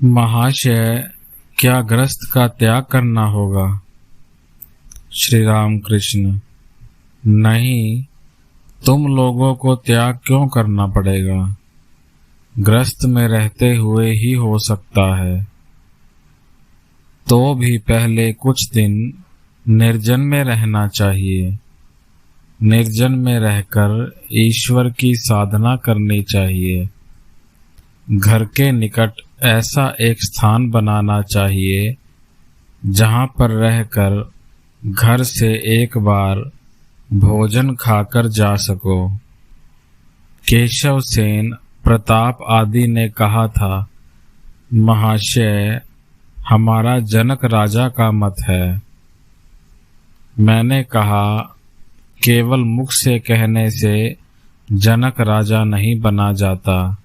महाशय, क्या ग्रस्त का त्याग करना होगा? श्री राम कृष्ण: नहीं, तुम लोगों को त्याग क्यों करना पड़ेगा? ग्रस्त में रहते हुए ही हो सकता है। तो भी पहले कुछ दिन निर्जन में रहना चाहिए। निर्जन में रहकर ईश्वर की साधना करनी चाहिए। घर के निकट ऐसा एक स्थान बनाना चाहिए जहाँ पर रहकर घर से एक बार भोजन खाकर जा सको। केशव सेन, प्रताप आदि ने कहा था, महाशय, हमारा जनक राजा का मत है। मैंने कहा, केवल मुख से कहने से जनक राजा नहीं बना जाता।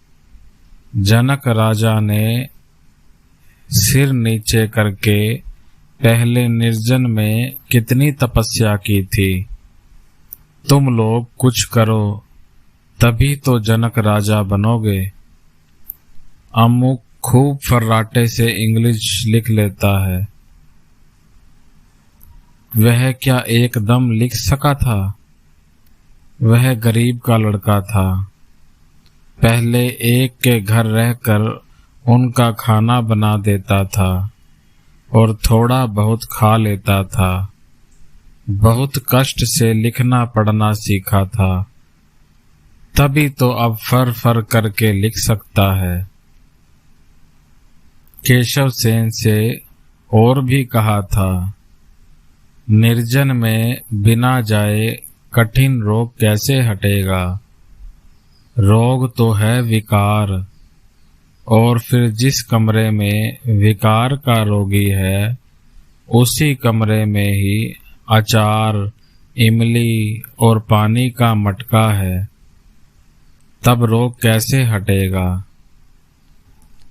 जनक राजा ने सिर नीचे करके पहले निर्जन में कितनी तपस्या की थी। तुम लोग कुछ करो, तभी तो जनक राजा बनोगे। अमुक खूब फर्राटे से इंग्लिश लिख लेता है। वह क्या एकदम लिख सका था? वह गरीब का लड़का था। पहले एक के घर रहकर उनका खाना बना देता था और थोड़ा बहुत खा लेता था। बहुत कष्ट से लिखना पढ़ना सीखा था, तभी तो अब फर फर करके लिख सकता है। केशव सेन से और भी कहा था, निर्जन में बिना जाए कठिन रोग कैसे हटेगा? रोग तो है विकार, और फिर जिस कमरे में विकार का रोगी है, उसी कमरे में ही अचार, इमली और पानी का मटका है। तब रोग कैसे हटेगा?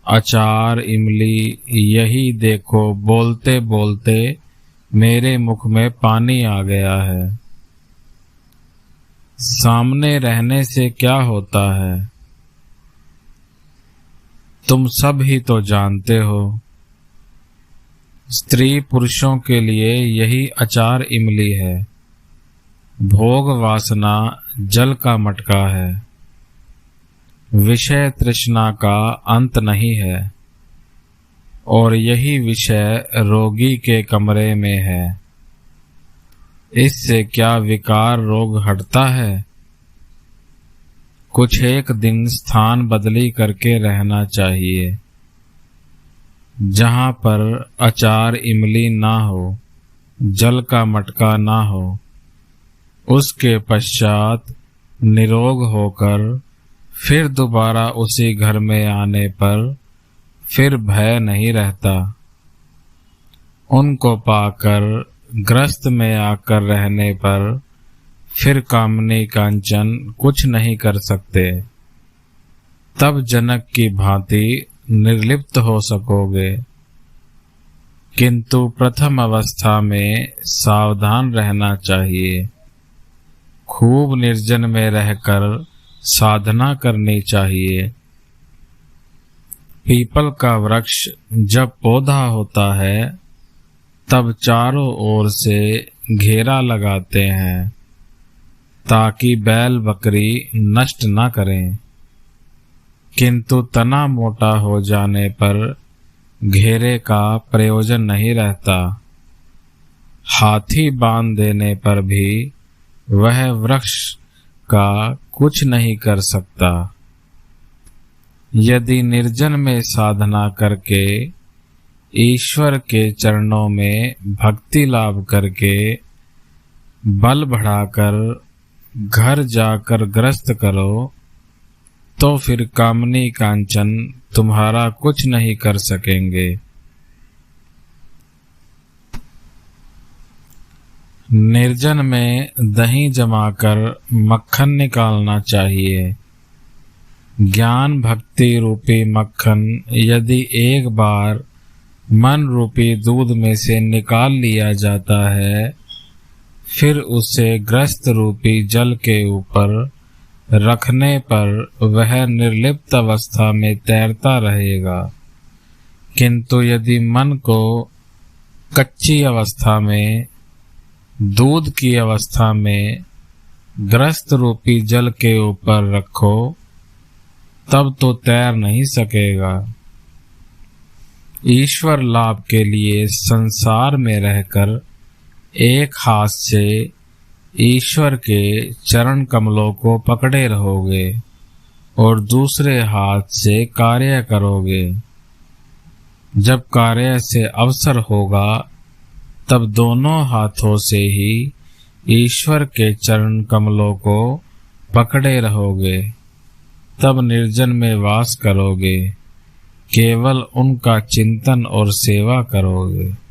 अचार, इमली, यही देखो, बोलते बोलते मेरे मुख में पानी आ गया है। सामने रहने से क्या होता है? तुम सब ही तो जानते हो। स्त्री पुरुषों के लिए यही अचार इमली है। भोग वासना जल का मटका है। विषय तृष्णा का अंत नहीं है, और यही विषय रोगी के कमरे में है। इससे क्या विकार रोग हटता है? कुछ एक दिन स्थान बदली करके रहना चाहिए, जहाँ पर अचार इमली ना हो, जल का मटका ना हो। उसके पश्चात निरोग होकर फिर दोबारा उसी घर में आने पर फिर भय नहीं रहता। उनको पाकर ग्रस्त में आकर रहने पर फिर कामनी कांचन कुछ नहीं कर सकते। तब जनक की भांति निर्लिप्त हो सकोगे। किंतु प्रथम अवस्था में सावधान रहना चाहिए। खूब निर्जन में रहकर साधना करनी चाहिए। पीपल का वृक्ष जब पौधा होता है, तब चारों ओर से घेरा लगाते हैं, ताकि बैल बकरी नष्ट न करें। किंतु तना मोटा हो जाने पर घेरे का प्रयोजन नहीं रहता। हाथी बांध देने पर भी वह वृक्ष का कुछ नहीं कर सकता। यदि निर्जन में साधना करके ईश्वर के चरणों में भक्ति लाभ करके बल बढ़ाकर घर जाकर ग्रस्त करो, तो फिर कामनी कांचन तुम्हारा कुछ नहीं कर सकेंगे। निर्जन में दही जमाकर मक्खन निकालना चाहिए। ज्ञान भक्ति रूपी मक्खन यदि एक बार मन रूपी दूध में से निकाल लिया जाता है, फिर उसे ग्रस्त रूपी जल के ऊपर रखने पर वह निर्लिप्त अवस्था में तैरता रहेगा। किंतु यदि मन को कच्ची अवस्था में, दूध की अवस्था में ग्रस्त रूपी जल के ऊपर रखो, तब तो तैर नहीं सकेगा। ईश्वर लाभ के लिए संसार में रहकर एक हाथ से ईश्वर के चरण कमलों को पकड़े रहोगे और दूसरे हाथ से कार्य करोगे। जब कार्य से अवसर होगा तब दोनों हाथों से ही ईश्वर के चरण कमलों को पकड़े रहोगे। तब निर्जन में वास करोगे, केवल उनका चिंतन और सेवा करोगे।